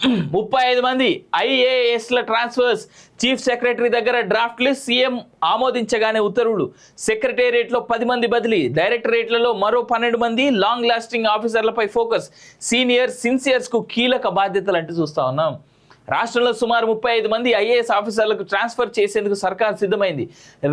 35 మంది ఐఏఎస్ల transfers. Chief secretary దగ్గర draft list, CM ఆమోదించగానే ఉత్తర్వులు. సెక్రటేరియట్లో 10 మంది బదిలీ, డైరెక్టరేట్లలో మరో 12 మంది. లాంగ్ లాస్టింగ్ ఆఫీసర్లపై ఫోకస్, సీనియర్ సిన్సియర్స్ కు కీలక బాధ్యతలు అంటూ చూస్తా ఉన్నాం. రాష్ట్రంలో సుమారు 35 మంది ఐఏఎస్ ఆఫీసర్లకు ట్రాన్స్ఫర్ చేసేందుకు సర్కార్ సిద్ధమైంది.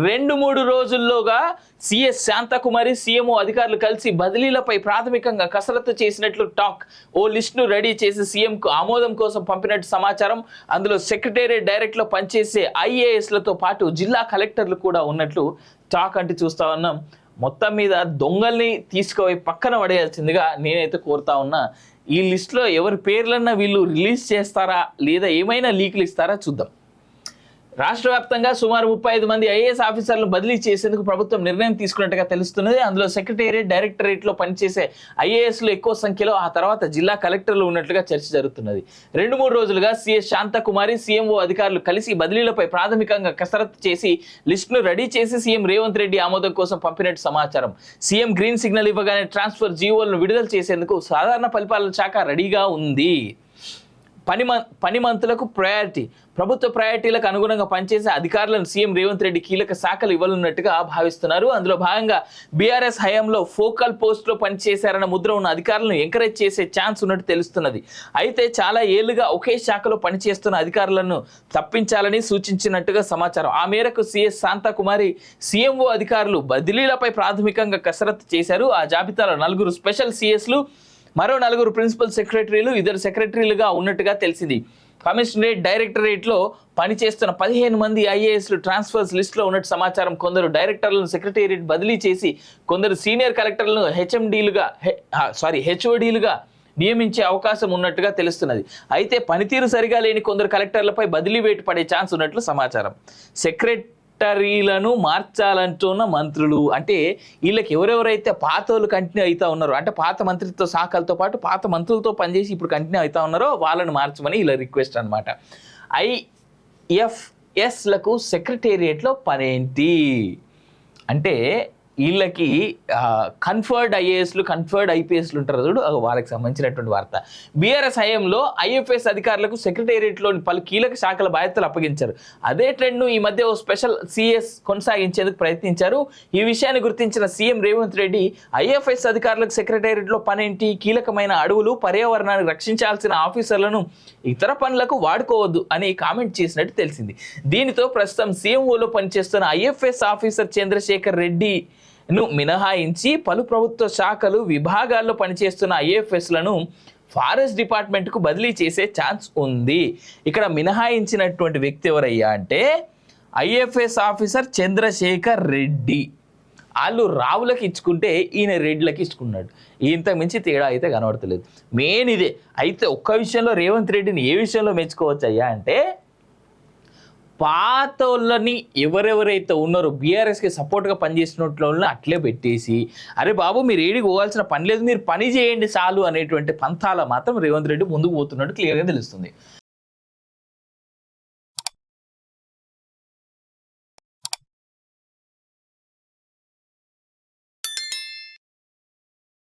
2-3 రోజుల్లోగా సిఎస్ శాంతకుమారి, సీఎంఓ అధికారులు కలిసి బదిలీలపై ప్రాథమికంగా కసరత్తు చేసినట్లు టాక్. ఓ లిస్టును రెడీ చేసి సీఎంకు ఆమోదం కోసం పంపినట్టు సమాచారం. అందులో సెక్రటేరియట్ డైరెక్ట్లో పనిచేసే ఐఏఎస్లతో పాటు జిల్లా కలెక్టర్లు కూడా ఉన్నట్లు టాక్ అంటూ చూస్తా ఉన్నాం. మొత్తం మీద దొంగల్ని తీసుకుపోయి పక్కన పడేయాల్సిందిగా నేనైతే కోరుతా ఉన్నా. ఈ లిస్టులో ఎవరి పేర్లన్నా వీళ్ళు రిలీజ్ చేస్తారా లేదా ఏమైనా లీకులు ఇస్తారా చూద్దాం. రాష్ట్ర వ్యాప్తంగా సుమారు 35 మంది ఐఏఎస్ ఆఫీసర్లను బదిలీ చేసేందుకు ప్రభుత్వం నిర్ణయం తీసుకున్నట్టుగా తెలుస్తున్నది. అందులో సెక్రటేరియట్, డైరెక్టరేట్లో పనిచేసే ఐఏఎస్లు ఎక్కువ సంఖ్యలో, ఆ తర్వాత జిల్లా కలెక్టర్లు ఉన్నట్లుగా చర్చ జరుగుతున్నది. 2-3 రోజులుగా సిఎస్ శాంతకుమారి, సీఎంఓ అధికారులు కలిసి బదిలీలపై ప్రాథమికంగా కసరత్తు చేసి లిస్టును రెడీ చేసి సీఎం రేవంత్ రెడ్డి ఆమోదం కోసం పంపినట్టు సమాచారం. సీఎం గ్రీన్ సిగ్నల్ ఇవ్వగానే ట్రాన్స్ఫర్ జీవోలను విడుదల చేసేందుకు సాధారణ పరిపాలన శాఖ రెడీగా ఉంది. పని మంతులకు ప్రయారిటీ. ప్రభుత్వ ప్రయారిటీలకు అనుగుణంగా పనిచేసే అధికారులను సీఎం రేవంత్ రెడ్డి కీలక శాఖలు ఇవ్వనున్నట్టుగా భావిస్తున్నారు. అందులో భాగంగా బీఆర్ఎస్ హయాంలో ఫోకల్ పోస్టులో పనిచేశారన్న ముద్ర ఉన్న అధికారులను ఎంకరేజ్ చేసే ఛాన్స్ ఉన్నట్టు తెలుస్తున్నది. అయితే చాలా ఏళ్లుగా ఒకే శాఖలో పనిచేస్తున్న అధికారులను తప్పించాలని సూచించినట్టుగా సమాచారం. ఆ మేరకు సిఎస్ శాంతకుమారి, సీఎంఓ అధికారులు బదిలీలపై ప్రాథమికంగా కసరత్తు చేశారు. ఆ జాబితాలో 4 స్పెషల్ సిఎస్లు, మరో 4 ప్రిన్సిపల్ సెక్రటరీలు, 2 సెక్రటరీలుగా ఉన్నట్టుగా తెలిసింది. కమిషనరేట్, డైరెక్టరేట్లో పనిచేస్తున్న 15 మంది ఐఏఎస్లు ట్రాన్స్ఫర్స్ లిస్టులో ఉన్నట్టు సమాచారం. కొందరు డైరెక్టర్లను సెక్రటేరియట్ బదిలీ చేసి కొందరు సీనియర్ కలెక్టర్లను హెచ్ఓడీలుగా నియమించే అవకాశం ఉన్నట్టుగా తెలుస్తున్నది. అయితే పనితీరు సరిగా లేని కొందరు కలెక్టర్లపై బదిలీ వేటు పడే ఛాన్స్ ఉన్నట్లు సమాచారం. సెక్రటరీలను మార్చాలంటున్న మంత్రులు, అంటే వీళ్ళకి ఎవరెవరైతే పాతోళ్ళు కంటిన్యూ అవుతా ఉన్నారో, అంటే పాత మంత్రిత్వ శాఖలతో పాటు పాత మంత్రులతో పనిచేసి ఇప్పుడు కంటిన్యూ అవుతా ఉన్నారో వాళ్ళని మార్చమని వీళ్ళ రిక్వెస్ట్ అనమాట. ఐఎఫ్ఎస్లకు సెక్రటేరియట్లో పనేంటి అంటే వీళ్ళకి కన్ఫర్డ్ ఐఏఎస్లు, కన్ఫర్డ్ ఐపీఎస్లు ఉంటారు చూడు, వాళ్ళకి సంబంధించినటువంటి వార్త. బీఆర్ఎస్ హయాంలో ఐఎఫ్ఎస్ అధికారులకు సెక్రటేరియట్లోని పలు కీలక శాఖల బాధ్యతలు అప్పగించారు. అదే ట్రెండ్ను ఈ మధ్య ఓ స్పెషల్ సిఎస్ కొనసాగించేందుకు ప్రయత్నించారు. ఈ విషయాన్ని గుర్తించిన సీఎం రేవంత్ రెడ్డి ఐఎఫ్ఎస్ అధికారులకు సెక్రటేరియట్లో పనేంటి, కీలకమైన అడవులు, పర్యావరణాన్ని రక్షించాల్సిన ఆఫీసర్లను ఇతర పనులకు వాడుకోవద్దు అని కామెంట్ చేసినట్టు తెలిసింది. దీనితో ప్రస్తుతం సీఎంఓలో పనిచేస్తున్న ఐఎఫ్ఎస్ ఆఫీసర్ చంద్రశేఖర్ రెడ్డి మినహాయించి పలు ప్రభుత్వ శాఖలు, విభాగాల్లో పనిచేస్తున్న ఐఏఎఫ్ఎస్లను ఫారెస్ట్ డిపార్ట్మెంట్కు బదిలీ చేసే ఛాన్స్ ఉంది. ఇక్కడ మినహాయించినటువంటి వ్యక్తి ఎవరయ్యా అంటే ఐఎఫ్ఎస్ ఆఫీసర్ చంద్రశేఖర్ రెడ్డి. వాళ్ళు రావులకి ఇచ్చుకుంటే ఈయన రెడ్లకి ఇచ్చుకున్నాడు. ఇంతకు మించి తేడా అయితే కనబడతలేదు. మెయిన్ ఇదే. అయితే ఒక్క విషయంలో రేవంత్ రెడ్డిని ఏ విషయంలో మెచ్చుకోవచ్చు అయ్యా అంటే, పాతోళ్ళని ఎవరెవరైతే ఉన్నారో బీఆర్ఎస్కి సపోర్ట్గా పనిచేసినట్లని అట్లే పెట్టేసి, అరే బాబు మీరు ఏడికి పోవాల్సిన పని లేదు, మీరు పని చేయండి చాలు అనేటువంటి పంథాల మాత్రం రేవంత్ రెడ్డి ముందుకు పోతున్నట్టు క్లియర్గా తెలుస్తుంది.